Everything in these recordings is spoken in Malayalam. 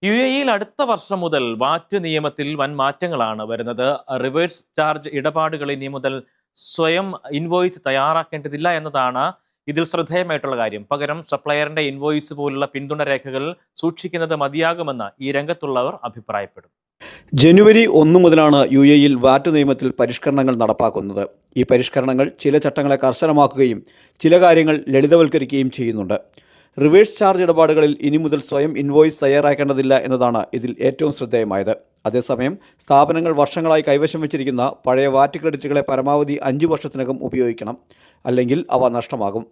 UAE-യിൽ അടുത്ത വർഷം മുതൽ വാറ്റ് നിയമത്തിൽ വൻ മാറ്റങ്ങളാണ് വരുന്നത്. റിവേഴ്സ് ചാർജ് ഇടപാടുകൾ ഇനി മുതൽ സ്വയം ഇൻവോയ്സ് തയ്യാറാക്കേണ്ടതില്ല എന്നതാണ് ഇതിൽ ശ്രദ്ധേയമായിട്ടുള്ള കാര്യം. പകരം സപ്ലയറിന്റെ ഇൻവോയ്സ് പോലുള്ള പിന്തുണ രേഖകൾ സൂക്ഷിക്കുന്നത് മതിയാകുമെന്ന് ഈ രംഗത്തുള്ളവർ അഭിപ്രായപ്പെടും. ജനുവരി 1 മുതലാണ് UAE-യിൽ വാറ്റ് നിയമത്തിൽ പരിഷ്കരണങ്ങൾ നടപ്പാക്കുന്നത്. ഈ പരിഷ്കരണങ്ങൾ ചില ചട്ടങ്ങളെ കർശനമാക്കുകയും ചില കാര്യങ്ങൾ ലളിതവൽക്കരിക്കുകയും ചെയ്യുന്നുണ്ട്. റിവേഴ്സ് ചാർജ് ഇടപാടുകളിൽ ഇനി മുതൽ സ്വയം ഇൻവോയ്സ് തയ്യാറാക്കേണ്ടതില്ല എന്നതാണ് ഇതിൽ ഏറ്റവും ശ്രദ്ധേയമായത്. അതേസമയം സ്ഥാപനങ്ങൾ വർഷങ്ങളായി കൈവശം വെച്ചിരിക്കുന്ന പഴയ വാറ്റ് ക്രെഡിറ്റുകളെ പരമാവധി 5 വർഷത്തിനകം ഉപയോഗിക്കണം, അല്ലെങ്കിൽ അവ നഷ്ടമാകും.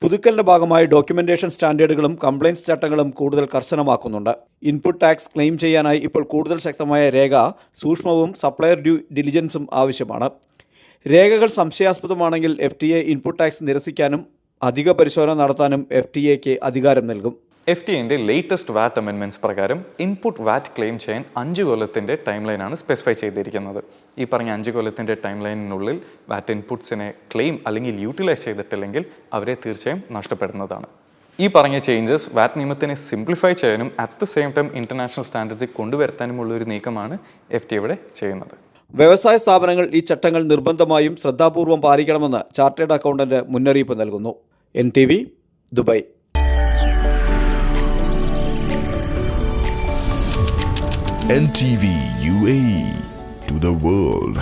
പുതുക്കലിന്റെ ഭാഗമായി ഡോക്യുമെന്റേഷൻ സ്റ്റാൻഡേർഡുകളും കംപ്ലയിൻസ് ചട്ടങ്ങളും കൂടുതൽ കർശനമാക്കുന്നുണ്ട്. ഇൻപുട്ട് ടാക്സ് ക്ലെയിം ചെയ്യാനായി ഇപ്പോൾ കൂടുതൽ ശക്തമായ രേഖ, സൂക്ഷ്മവും സപ്ലയർ ഡ്യൂ ഡിലിജൻസും ആവശ്യമാണ്. രേഖകൾ സംശയാസ്പദമാണെങ്കിൽ FTA ഇൻപുട്ട് ടാക്സ് നിരസിക്കാനും അധിക പരിശോധന നടത്താനും FTAക്ക് അധികാരം നൽകും. FTAന്റെ ലേറ്റസ്റ്റ് വാറ്റ് അമെൻമെൻറ്റ്സ് പ്രകാരം ഇൻപുട്ട് വാറ്റ് ക്ലെയിം ചെയ്യാൻ 5 കൊല്ലത്തിൻ്റെ ടൈം ലൈനാണ് സ്പെസിഫൈ ചെയ്തിരിക്കുന്നത്. ഈ പറഞ്ഞ 5 കൊല്ലത്തിൻ്റെ ടൈം ലൈനിനുള്ളിൽ വാറ്റ് ഇൻപുട്ട്സിനെ ക്ലെയിം അല്ലെങ്കിൽ യൂട്ടിലൈസ് ചെയ്തിട്ടില്ലെങ്കിൽ അവരെ തീർച്ചയായും നഷ്ടപ്പെടുന്നതാണ്. ഈ പറഞ്ഞ ചേഞ്ചസ് വാറ്റ് നിയമത്തിനെ സിംപ്ലിഫൈ ചെയ്യാനും at the same time international സ്റ്റാൻഡേർഡ്സിൽ കൊണ്ടുവരുത്താനുമുള്ള ഒരു നീക്കമാണ് FTA ഇവിടെ ചെയ്യുന്നത്. വ്യവസായ സ്ഥാപനങ്ങൾ ഈ ചട്ടങ്ങൾ നിർബന്ധമായും ശ്രദ്ധാപൂർവം പാലിക്കണമെന്ന് ചാർട്ടേഡ് അക്കൗണ്ടന്റ് മുന്നറിയിപ്പ് നൽകുന്നു. NTV, Dubai. NTV UAE to the world.